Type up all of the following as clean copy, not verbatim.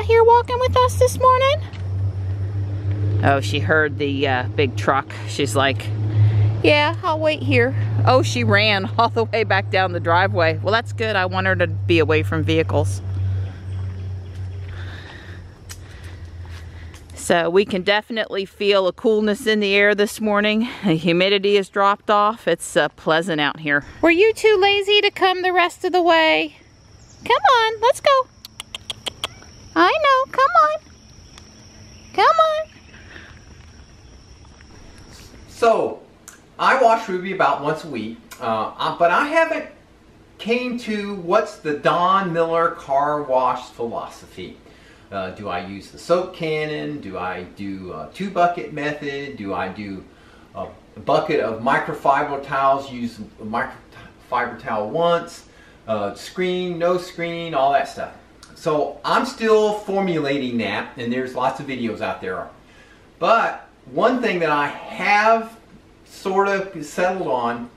out here walking with us this morning? Oh, she heard the big truck. She's like, yeah, I'll wait here. Oh, she ran all the way back down the driveway. Well, that's good. I want her to be away from vehicles. So we can definitely feel a coolness in the air this morning. The humidity has dropped off. It's pleasant out here. Were you too lazy to come the rest of the way? Come on, let's go. I know, come on. Come on. So, I wash Ruby about once a week, but I haven't came to what's the Don Miller car wash philosophy. Do I use the soap cannon? Do I do a 2-bucket method? Do I do a bucket of microfiber towels, use a microfiber towel once, screen, no screen, all that stuff. So I'm still formulating that, and there's lots of videos out there. But one thing that I have sort of settled on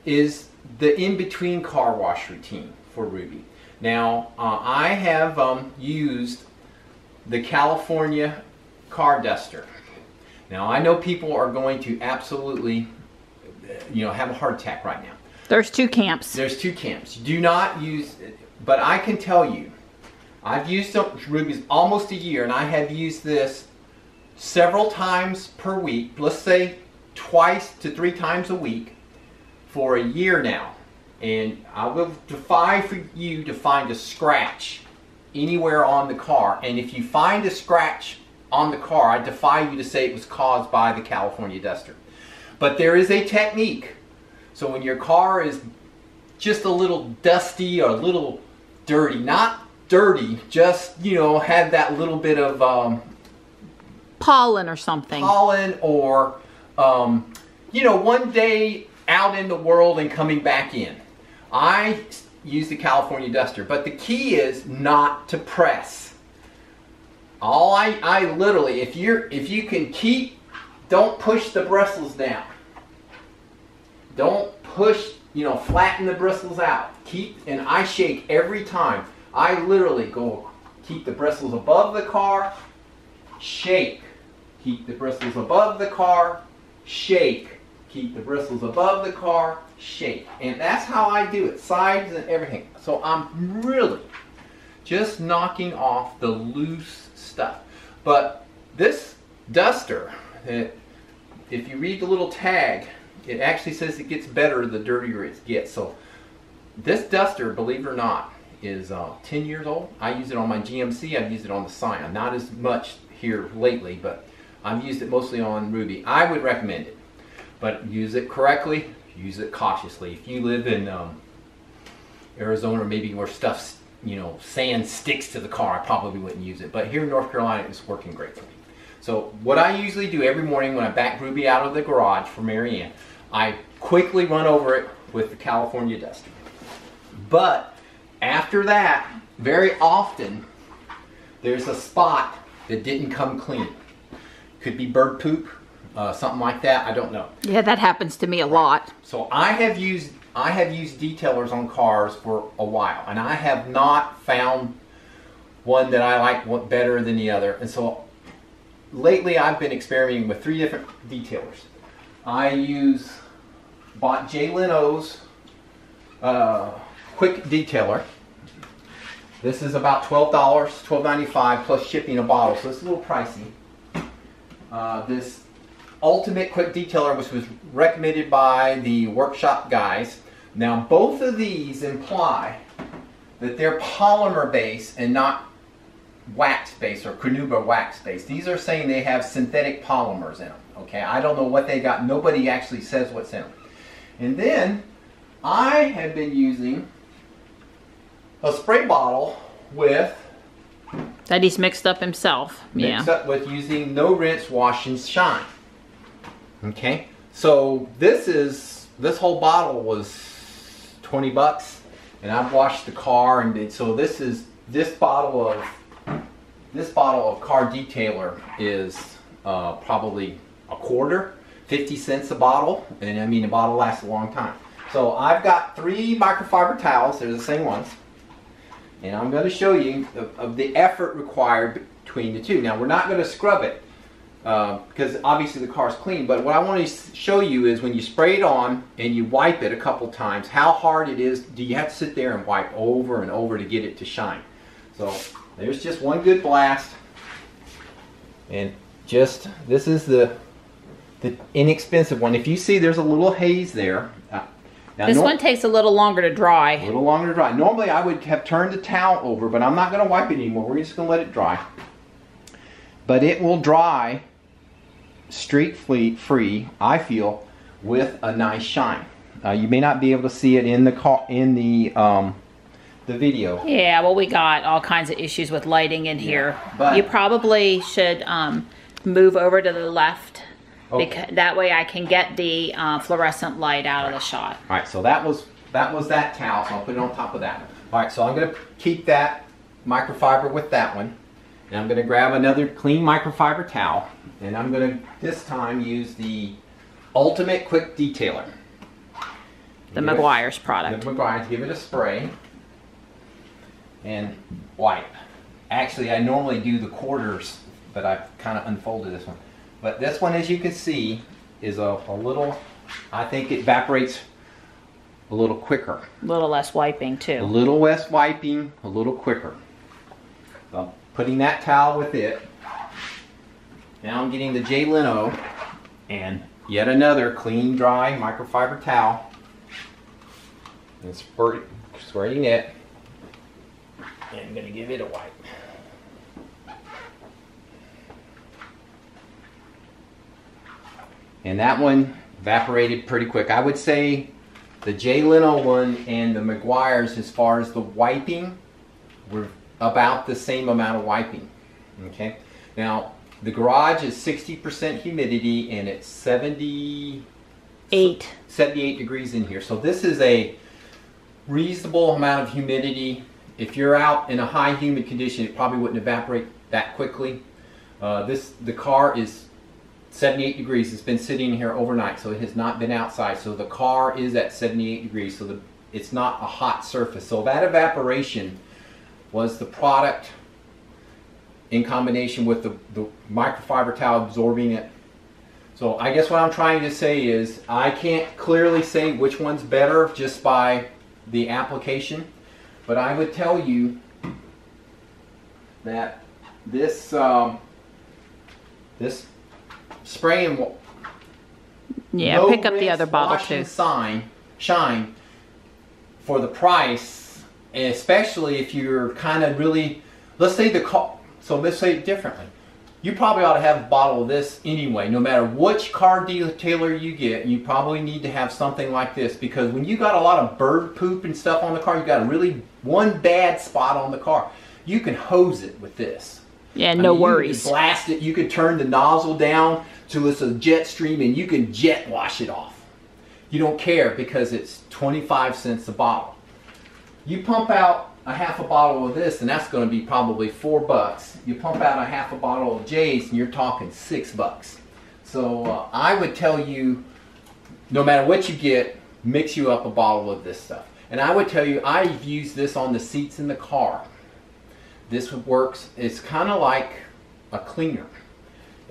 is the in-between car wash routine for Ruby. Now, I have used the California car duster. Now I know people are going to absolutely, have a heart attack right now. There's two camps. There's two camps. Do not use, but I can tell you, I've used Ruby's almost a year, and I have used this several times per week. Let's say 2 to 3 times a week for a year now. And I will defy for you to find a scratch anywhere on the car, and if you find a scratch on the car, I defy you to say it was caused by the California duster. But there is a technique. So when your car is just a little dusty or a little dirty, not dirty, just had that little bit of pollen or something. Pollen or one day out in the world and coming back in. I use the California duster, but the key is not to press. I literally, if you can keep, don't push the bristles down. Don't push, flatten the bristles out. And I shake every time. I literally go, keep the bristles above the car, shake. Keep the bristles above the car, shake. Keep the bristles above the car, shake. And that's how I do it, sides and everything. So I'm really just knocking off the loose stuff. But this duster, if you read the little tag, it actually says it gets better the dirtier it gets. So this duster, believe it or not, is 10 years old. I use it on my GMC. I've used it on the Scion. Not as much here lately, but I've used it mostly on Ruby. I would recommend it. But use it correctly, use it cautiously. If you live in Arizona, maybe where stuff's, sand sticks to the car, I probably wouldn't use it. But here in North Carolina, it's working great for me. So what I usually do every morning when I back Ruby out of the garage for Marianne, I quickly run over it with the California duster. But after that, very often, there's a spot that didn't come clean. Could be bird poop. Something like that, I don't know. Yeah, that happens to me a lot. So I have used detailers on cars for a while, and I have not found one that I like better than the other. And so lately I've been experimenting with 3 different detailers. I bought J. Leno's quick detailer. This is about $12, $12.95 plus shipping a bottle, so it's a little pricey. This Ultimate Quick Detailer, which was recommended by the workshop guys. Now both of these imply that they're polymer based and not wax based or carnauba wax based. These are saying they have synthetic polymers in them. Okay, I don't know what they got. Nobody actually says what's in them. And then I have been using a spray bottle with that he's mixed up himself. Mixed up with using no rinse, wash, and shine. Okay, so this whole bottle was 20 bucks, and I've washed the car, and so this bottle of car detailer is probably a quarter, 50 cents a bottle, and I mean the bottle lasts a long time. So I've got 3 microfiber towels. They're the same ones, And I'm going to show you of the effort required between the two. Now we're not going to scrub it because obviously the car's clean, but what I want to show you is when you spray it on and you wipe it a couple times, how hard it is. Do you have to sit there and wipe over and over to get it to shine? So there's just one good blast, and just this is the inexpensive one. If you see there's a little haze there. Now this one takes a little longer to dry. A little longer to dry. Normally I would have turned the towel over, but I'm not going to wipe it anymore. We're just going to let it dry. But it will dry streak free, I feel, with a nice shine. You may not be able to see it in the video. Yeah, well, we got all kinds of issues with lighting in here. But you probably should move over to the left. Okay. That way I can get the fluorescent light out of the shot. All right, so that was that towel, so I'll put it on top of that one. All right, so I'm going to keep that microfiber with that one, and I'm going to grab another clean microfiber towel, and I'm going to this time use the Ultimate Quick Detailer. The Meguiar's product. The Meguiar's. Give it a spray and wipe. Actually, I normally do the quarters, but I've kind of unfolded this one. But this one, as you can see, is a little, I think it evaporates a little quicker. A little less wiping too. A little less wiping, a little quicker. So I'm putting that towel with it. Now I'm getting the J Leno and yet another clean, dry microfiber towel. And squirting it. And I'm going to give it a wipe. And that one evaporated pretty quick. I would say the J Leno one and the Meguiar's, as far as the wiping, were about the same amount of wiping. Okay. Now the garage is 60% humidity and it's 78 degrees in here. So this is a reasonable amount of humidity. If you're out in a high humid condition, it probably wouldn't evaporate that quickly. The car is 78 degrees. It's been sitting here overnight, so it has not been outside. So the car is at 78 degrees, so it's not a hot surface. So that evaporation was the product in combination with the microfiber towel absorbing it. So I guess what I'm trying to say is I can't clearly say which one's better just by the application, but I would tell you that this spray and no pick up the other bottle too. Shine for the price, and especially if you're kind of really, let's say let's say it differently. You probably ought to have a bottle of this anyway, no matter which car detailer you get. You probably need to have something like this, because when you got a lot of bird poop and stuff on the car, you got a really one bad spot on the car, you can hose it with this. Yeah, no worries. You can blast it. You can turn the nozzle down to it's a jet stream, and you can jet wash it off. You don't care because it's 25 cents a bottle. You pump out a half a bottle of this, and that's going to be probably $4. You pump out a half a bottle of J's, and you're talking $6. So I would tell you, no matter what you get, mix you up a bottle of this stuff. And I would tell you, I've used this on the seats in the car. This works. It's kind of like a cleaner.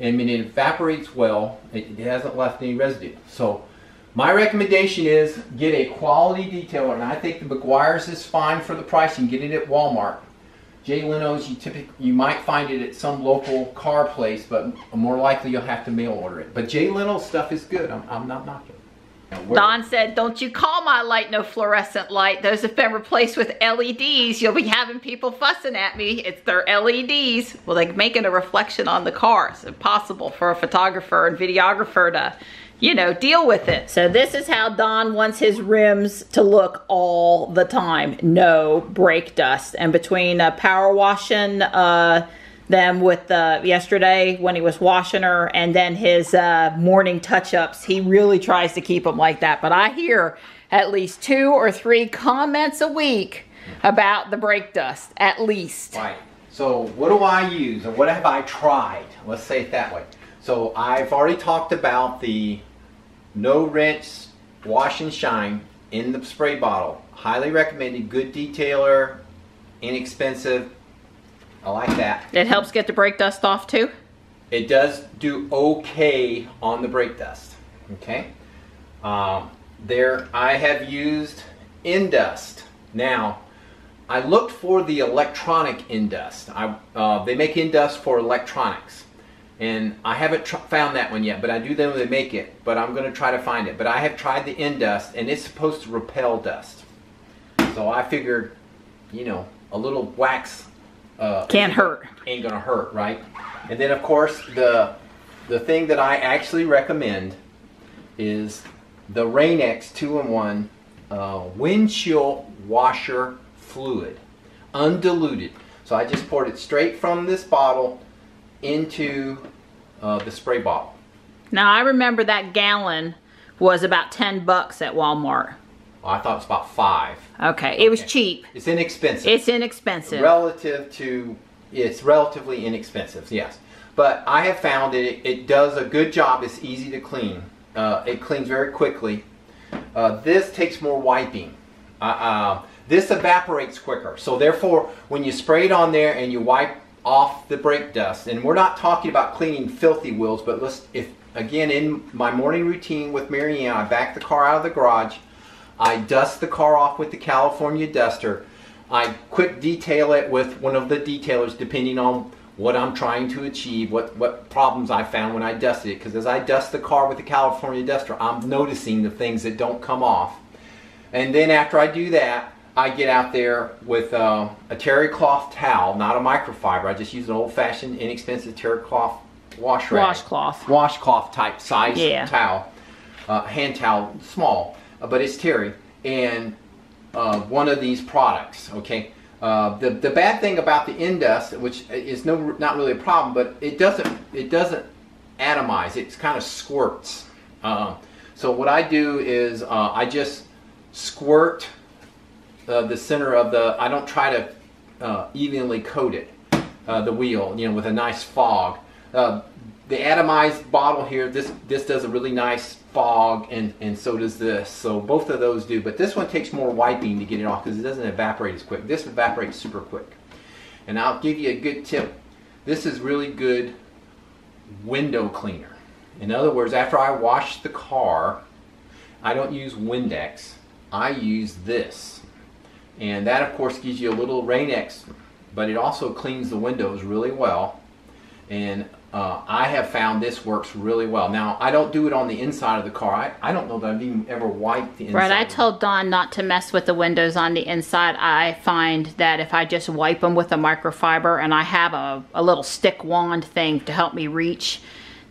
I mean, it evaporates well. It hasn't left any residue. So my recommendation is get a quality detailer, and I think the Meguiar's is fine for the price. You can get it at Walmart. J Leno's, you might find it at some local car place, but more likely you'll have to mail order it. But J Leno's stuff is good. I'm not knocking. Don said, don't you call my light no fluorescent light. Those have been replaced with LEDs. You'll be having people fussing at me. It's their LEDs. Well, they're making a reflection on the car. It's impossible for a photographer and videographer to, you know, deal with it. So this is how Don wants his rims to look all the time. No brake dust. And between power washing them with yesterday when he was washing her, and then his morning touch-ups, he really tries to keep them like that. But I hear at least 2 or 3 comments a week about the brake dust, at least. Right. So what do I use, or what have I tried? Let's say it that way. So I've already talked about the no rinse wash and shine in the spray bottle. Highly recommended. Good detailer inexpensive. I like that. It helps get the brake dust off too? It does do okay on the brake dust. Okay. There I have used Indust. Now, I looked for the electronic Indust. They make Indust for electronics. And I haven't found that one yet, but I do know they make it. But I'm going to try to find it. But I have tried the Indust, and it's supposed to repel dust. So I figured, you know, a little wax can't hurt. Ain't gonna hurt, right? And then of course the thing that I actually recommend is the Rain-X 2-in-1 windshield washer fluid, undiluted. So I just poured it straight from this bottle into the spray bottle. Now I remember that gallon was about $10 at Walmart. Well, I thought it was about 5. Okay, it was cheap. It's inexpensive. It's inexpensive. It's relatively inexpensive, yes. But I have found it does a good job. It's easy to clean. It cleans very quickly. This takes more wiping. This evaporates quicker. So therefore, when you spray it on there and you wipe off the brake dust, and we're not talking about cleaning filthy wheels, but again, in my morning routine with Mary Ann, I back the car out of the garage. I dust the car off with the California duster. I quick detail it with one of the detailers depending on what I'm trying to achieve, what problems I found when I dusted it. Because as I dust the car with the California duster, I'm noticing the things that don't come off. And then after I do that, I get out there with a terry cloth towel, not a microfiber. I just use an old-fashioned, inexpensive terry cloth wash rag. Washcloth. Washcloth type size towel. Hand towel, small. But it's terry, and one of these products, okay? The bad thing about the Indust, which is not really a problem, but it doesn't atomize. It kind of squirts. So what I do is I just squirt the center of I don't try to evenly coat it, the wheel, you know, with a nice fog. The atomized bottle here, this does a really nice fog, and so does this. So both of those do, but this one takes more wiping to get it off because it doesn't evaporate as quick. This evaporates super quick. And I'll give you a good tip. This is really good window cleaner. In other words, after I wash the car, I don't use Windex. I use this. And that, of course, gives you a little Rain-X, but it also cleans the windows really well. And I have found this works really well. Now, I don't do it on the inside of the car. I don't know that I've even ever wiped the inside. Right, I told Dawn not to mess with the windows on the inside. I find that if I just wipe them with a microfiber, and I have a little stick wand thing to help me reach,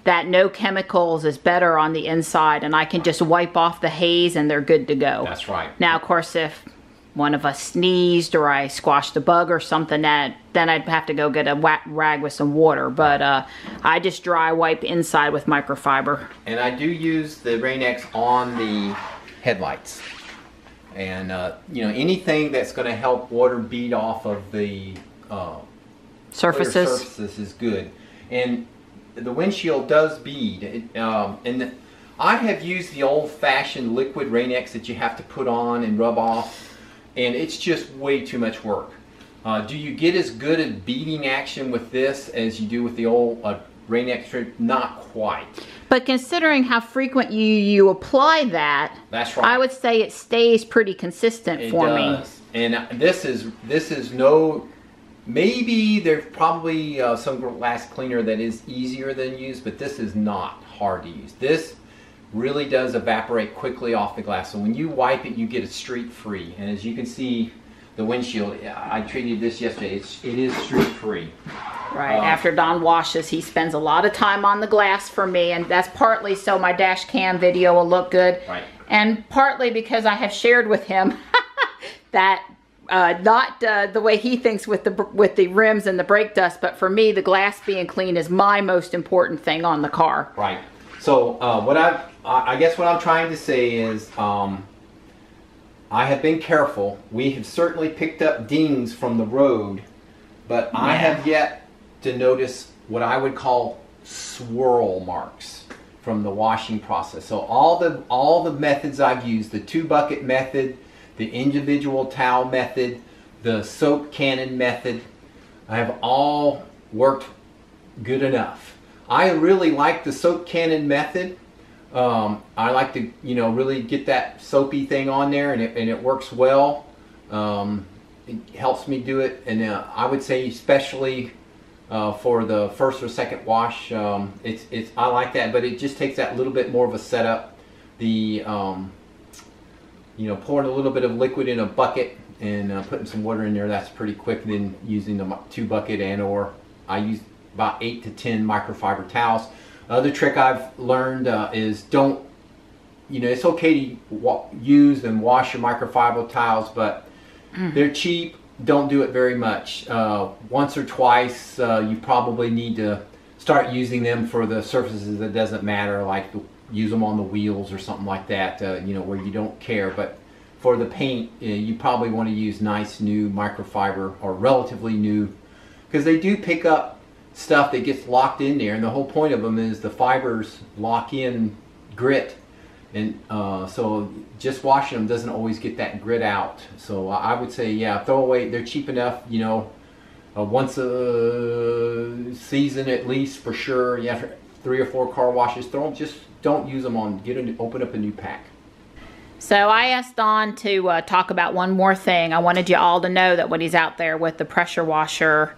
that no chemicals is better on the inside, and I can just wipe off the haze and they're good to go. That's right. Now, of course, if one of us sneezed or I squashed a bug or something, then I'd have to go get a rag with some water. But I just dry wipe inside with microfiber. And I do use the Rain-X on the headlights. And you know, anything that's going to help water bead off of the surfaces is good. And the windshield does bead. And I have used the old-fashioned liquid Rain-X that you have to put on and rub off. And it's just way too much work. Do you get as good a beading action with this as you do with the old Rain-X strip? Not quite. But considering how frequent you apply that, that's right. I would say it stays pretty consistent for me. And this is no, maybe there's probably some glass cleaner that is easier than used, but this is not hard to use. This really does evaporate quickly off the glass. So when you wipe it, you get it streak free. And as you can see, the windshield, I treated this yesterday, it is streak free. Right, after Don washes, he spends a lot of time on the glass for me, and that's partly so my dash cam video will look good. Right. And partly because I have shared with him that not the way he thinks with the rims and the brake dust, but for me, the glass being clean is my most important thing on the car. Right. So I guess what I'm trying to say is I have been careful. We have certainly picked up dings from the road, but yeah. I have yet to notice what I would call swirl marks from the washing process. So all the methods I've used, the 2-bucket method, the individual towel method, the soap cannon method have all worked good enough. I really like the soap cannon method. I like to, you know, really get that soapy thing on there, and it works well. It helps me do it, and I would say especially for the first or second wash, I like that, but it just takes that little bit more of a setup. The you know, pouring a little bit of liquid in a bucket and putting some water in there, that's pretty quick. Then using the 2-bucket, and or I use about 8 to 10 microfiber towels. Other trick I've learned is don't, you know, it's okay to use and wash your microfiber towels, but they're cheap. Don't do it very much. Once or twice, you probably need to start using them for the surfaces that doesn't matter, like use them on the wheels or something like that, you know, where you don't care. But for the paint, you probably want to use nice new microfiber, or relatively new, because they do pick up stuff that gets locked in there, and the whole point of them is the fibers lock in grit, and so just washing them doesn't always get that grit out. So I would say, yeah, throw away. They're cheap enough, you know, once a season at least for sure. Yeah, after 3 or 4 car washes, throw them. Just don't use them on. Open up a new pack. So I asked Don to talk about one more thing. I wanted you all to know that when he's out there with the pressure washer,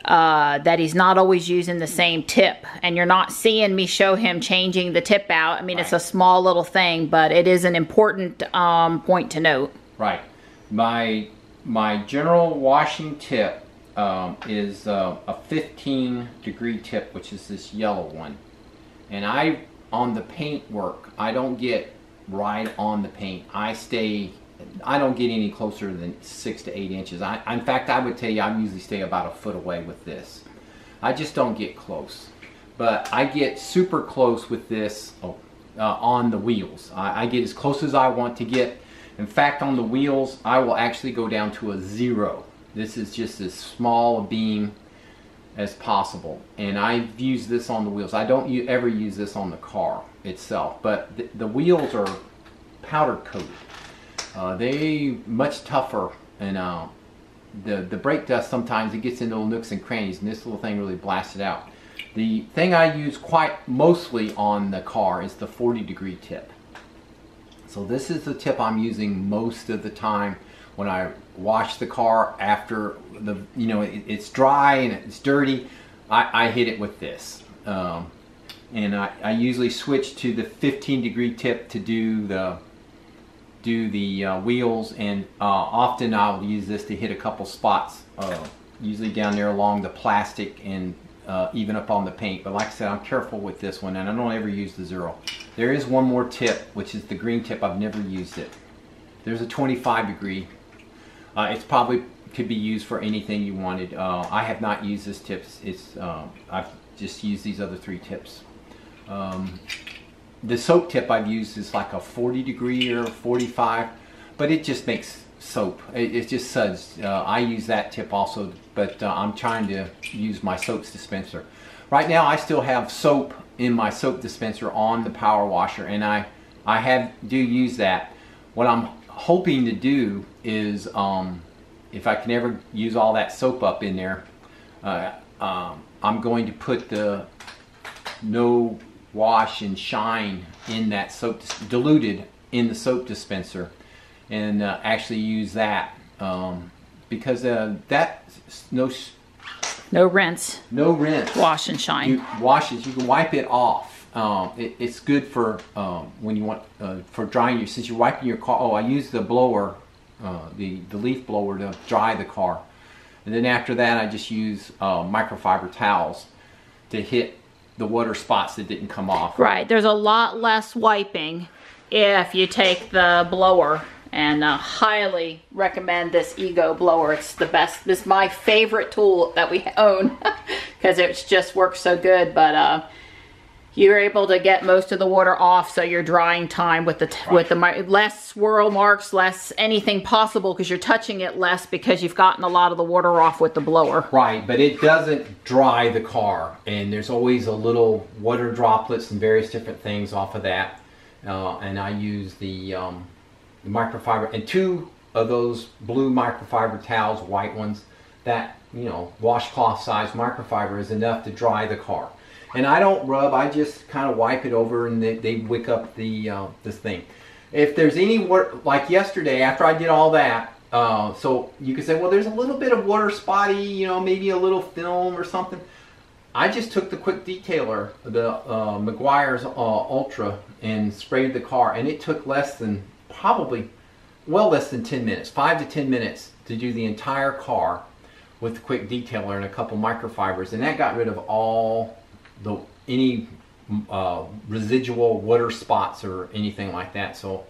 that he's not always using the same tip, and you're not seeing me show him changing the tip out. I mean, right. It's a small little thing, but it is an important point to note. Right. My general washing tip is a 15-degree tip, which is this yellow one. And on the paint work, I don't get right on the paint. I don't get any closer than 6 to 8 inches. In fact, I would tell you I usually stay about 1 foot away with this. I just don't get close. But I get super close with this on the wheels. I get as close as I want to get. In fact, on the wheels, I will actually go down to a 0. This is just as small a beam as possible. And I've used this on the wheels. I don't ever use this on the car itself. But the wheels are powder coated. They much tougher, and the brake dust sometimes it gets into little nooks and crannies, and this little thing really blasts it out. The thing I use quite mostly on the car is the 40-degree tip. So this is the tip I'm using most of the time when I wash the car after it's dry and it's dirty. I hit it with this, and I usually switch to the 15-degree tip to do the wheels, and often I'll use this to hit a couple spots, usually down there along the plastic and even up on the paint. But like I said, I'm careful with this one, and I don't ever use the 0. There is one more tip, which is the green tip. I've never used it. There's a 25-degree. It's probably could be used for anything you wanted. I have not used this tip. I've just used these other 3 tips. The soap tip I've used is like a 40-degree or 45, but it just makes soap. It just suds. I use that tip also, but I'm trying to use my soaps dispenser. Right now I still have soap in my soap dispenser on the power washer, and I do use that. What I'm hoping to do is, if I can ever use all that soap up in there, I'm going to put the no wash and shine in that soap, diluted in the soap dispenser, and actually use that, because that's no rinse, wash and shine. You can wipe it off. It's good for when you want for drying since you're wiping your car. Oh, I use the blower, the leaf blower, to dry the car, and then after that I just use microfiber towels to hit the water spots that didn't come off. Right, there's a lot less wiping if you take the blower, and highly recommend this Ego blower. It's the best. This is my favorite tool that we own because it just works so good. But you're able to get most of the water off, so your drying time with the less swirl marks, less anything possible, because you're touching it less because you've gotten a lot of the water off with the blower. Right, but it doesn't dry the car, and there's always a little water droplets and various different things off of that. And I use the microfiber, and 2 of those blue microfiber towels, white ones, that, you know, washcloth size microfiber is enough to dry the car. And I don't rub, I just kind of wipe it over, and they wick up the this thing. If there's any work, like yesterday after I did all that, so you could say, well, there's a little bit of water spotty, you know, maybe a little film or something. I just took the quick detailer, the Meguiar's Ultra, and sprayed the car, and it took less than, probably well less than 10 minutes, 5 to 10 minutes to do the entire car with the quick detailer and a couple microfibers, and that got rid of all any residual water spots or anything like that. So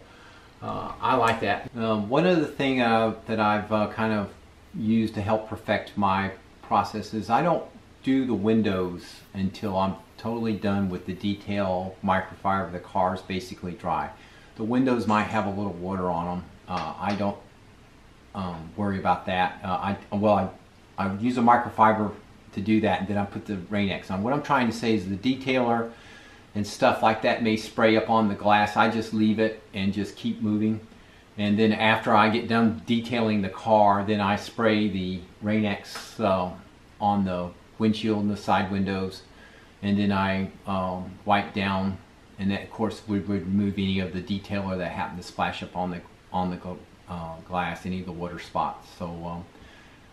I like that. One other thing that I've kind of used to help perfect my process is I don't do the windows until I'm totally done with the detail microfiber. The car is basically dry. The windows might have a little water on them. I don't worry about that. I use a microfiber to do that, and then I put the Rain-X on. What I'm trying to say is the detailer and stuff like that may spray up on the glass. I just leave it and just keep moving. And then after I get done detailing the car, then I spray the Rain-X on the windshield and the side windows, and then I wipe down, and that of course would remove any of the detailer that happened to splash up on the glass, any of the water spots. So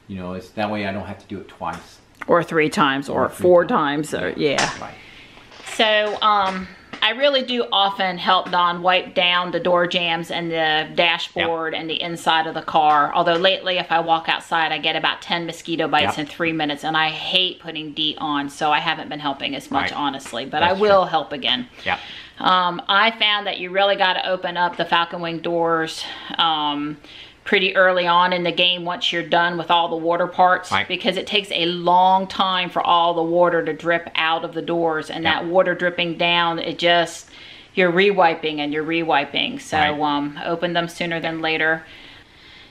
you know, it's that way I don't have to do it twice. Or 3 times, or 4 times, or yeah. Right. So I really do often help Don wipe down the door jambs and the dashboard and the inside of the car. Although lately, if I walk outside, I get about 10 mosquito bites in 3 minutes, and I hate putting DEET on, so I haven't been helping as much, honestly. But I will help again. Yeah. I found that you really got to open up the Falcon Wing doors pretty early on in the game once you're done with all the water parts, because it takes a long time for all the water to drip out of the doors, and that water dripping down, it just, you're rewiping and you're rewiping. So open them sooner than later.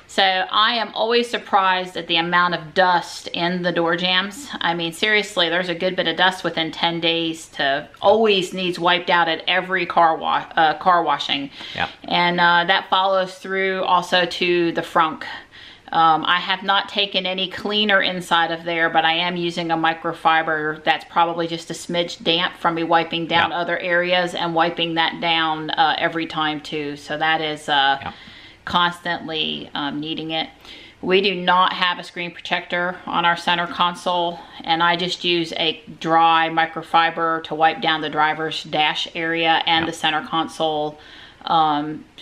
So I am always surprised at the amount of dust in the door jambs. I mean, seriously, there's a good bit of dust within 10 days to always needs wiped out at every car washing. And that follows through also to the frunk. I have not taken any cleaner inside of there, but I am using a microfiber that's probably just a smidge damp from me wiping down other areas and wiping that down every time too. So that is constantly needing it. We do not have a screen protector on our center console, and I just use a dry microfiber to wipe down the driver's dash area and the center console,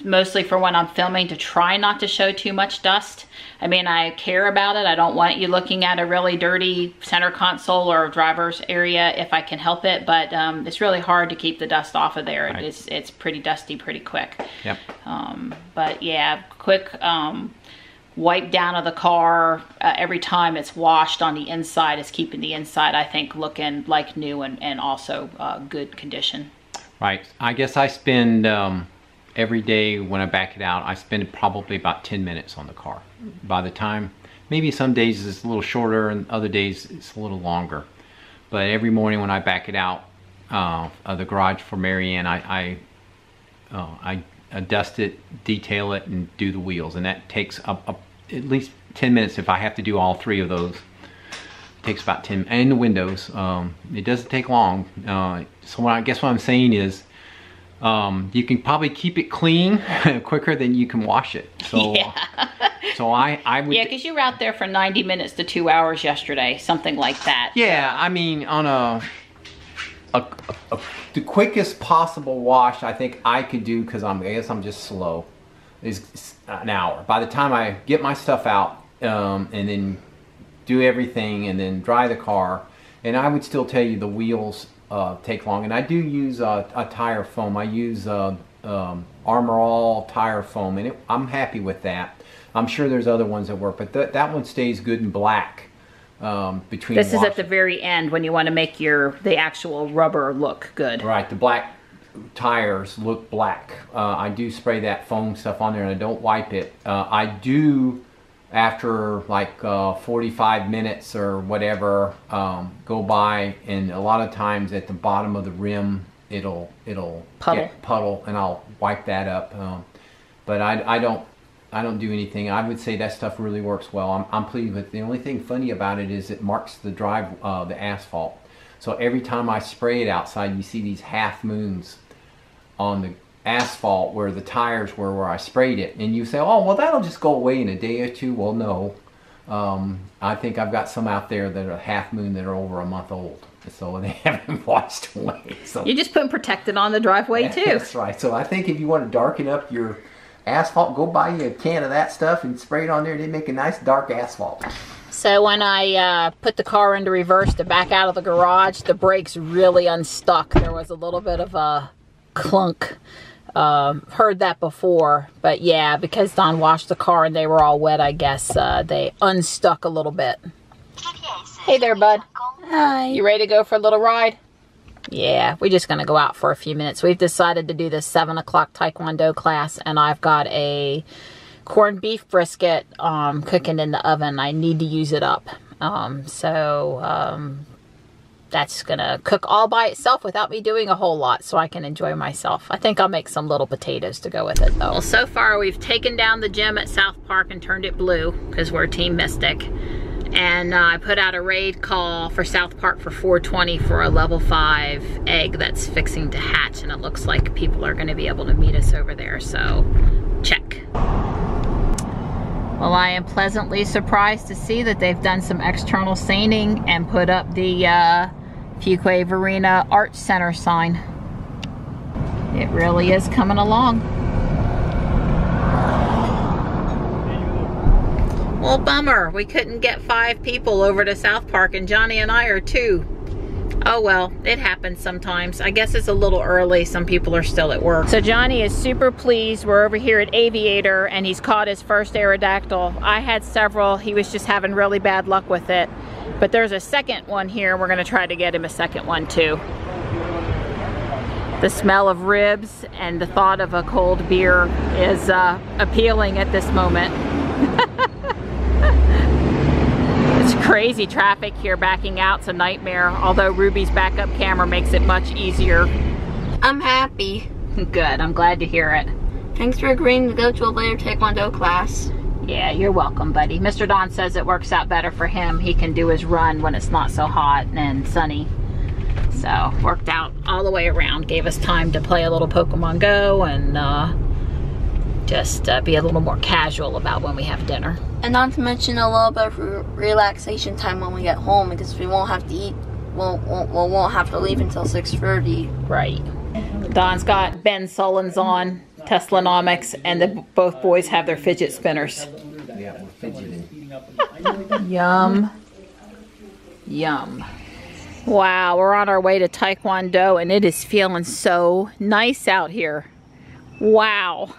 mostly for when I'm filming, to try not to show too much dust. I mean, I care about it. I don't want you looking at a really dirty center console or driver's area if I can help it, but it's really hard to keep the dust off of there. It's pretty dusty pretty quick. But yeah, quick wipe down of the car every time it's washed on the inside is keeping the inside, I think, looking like new and also good condition. Right. I guess I spend every day when I back it out, I spend probably about 10 minutes on the car. By the time, maybe some days it's a little shorter and other days it's a little longer. But every morning when I back it out of the garage for Marianne, I dust it, detail it, and do the wheels. And that takes at least 10 minutes if I have to do all 3 of those. It takes about 10, and the windows. It doesn't take long. So I guess what I'm saying is, you can probably keep it clean quicker than you can wash it. So, so I would. Yeah, because you were out there for 90 minutes to 2 hours yesterday, something like that. Yeah, I mean, on the quickest possible wash I think I could do, because I guess I'm just slow, is an hour. By the time I get my stuff out and then do everything and then dry the car, and I would still tell you the wheels take long. And I do use a tire foam. I use Armor All tire foam, and I'm happy with that. I'm sure there's other ones that work, but that one stays good and black between This is at the very end when you want to make the actual rubber look good. Right, the black tires look black. I do spray that foam stuff on there, and I don't wipe it. I do, after like 45 minutes or whatever, go by, and a lot of times at the bottom of the rim it'll get puddle, and I'll wipe that up. But I don't I don't do anything. I would say that stuff really works well. I'm pleased with it. The only thing funny about it is it marks the the asphalt. So every time I spray it outside, you see these half moons on the asphalt where the tires were where I sprayed it. And you say, oh, well, that'll just go away in a day or two. Well, no. I think I've got some out there that are half moon that are over a month old. So they haven't washed away. So you just put protected on the driveway too. That's right. So I think if you want to darken up your asphalt, go buy you a can of that stuff and spray it on there. They make a nice dark asphalt. So when I put the car into reverse to back out of the garage, the brakes really unstuck. There was a little bit of a clunk. Heard that before, but yeah, because Don washed the car and they were all wet, I guess they unstuck a little bit. Hey there, bud. Hi. You ready to go for a little ride? Yeah, we're just going to go out for a few minutes. We've decided to do this 7 o'clock Taekwondo class, and I've got a corned beef brisket cooking in the oven. I need to use it up. That's going to cook all by itself without me doing a whole lot so I can enjoy myself. I think I'll make some little potatoes to go with it, though. Well, so far we've taken down the gym at South Park and turned it blue because we're Team Mystic. And I put out a raid call for South Park for 420 for a level 5 egg that's fixing to hatch, and it looks like people are going to be able to meet us over there, so check. Well, I am pleasantly surprised to see that they've done some external staining and put up the Fuquay Varina Art Center sign. It really is coming along. Well, bummer. We couldn't get 5 people over to South Park, and Johnny and I are 2. Oh well, it happens sometimes. I guess it's a little early. Some people are still at work. So Johnny is super pleased. We're over here at Aviator, and he's caught his first Aerodactyl. I had several. He was just having really bad luck with it. But there's a second one here. We're going to try to get him a second one too. The smell of ribs and the thought of a cold beer is appealing at this moment. It's crazy traffic here. Backing out's a nightmare, although Ruby's backup camera makes it much easier. I'm happy. Good, I'm glad to hear it. Thanks for agreeing to go to a later Taekwondo class. Yeah, you're welcome, buddy. Mr. Don says it works out better for him. He can do his run when it's not so hot and sunny. So, worked out all the way around. Gave us time to play a little Pokemon Go and just be a little more casual about when we have dinner. And not to mention a little bit of relaxation time when we get home, because we won't have to eat. We'll won't have to leave until 6:30. Right. Don's got Ben Sullins on, Teslanomics, and both boys have their fidget spinners. Yeah, we're fidgeting. Yum. Yum. Wow, we're on our way to Taekwondo, and it is feeling so nice out here. Wow.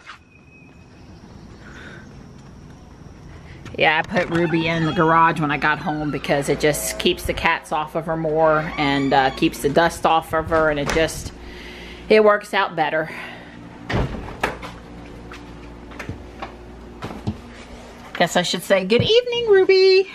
Yeah, I put Ruby in the garage when I got home because it just keeps the cats off of her more and keeps the dust off of her, and it works out better. Guess I should say good evening, Ruby.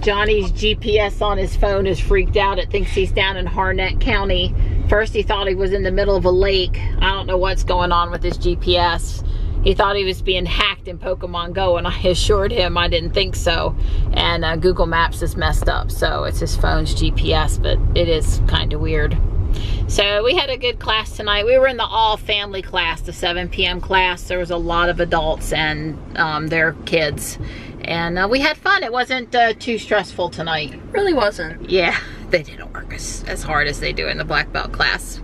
Johnny's GPS on his phone is freaked out. It thinks he's down in Harnett County. First he thought he was in the middle of a lake. I don't know what's going on with his GPS. He thought he was being hacked in Pokemon Go, and I assured him I didn't think so. And Google Maps is messed up, so it's his phone's GPS, but it is kind of weird. So we had a good class tonight. We were in the all-family class, the 7 p.m. class. There was a lot of adults and their kids. And we had fun. It wasn't too stressful tonight. Really wasn't. Yeah, they didn't work as hard as they do in the black belt class.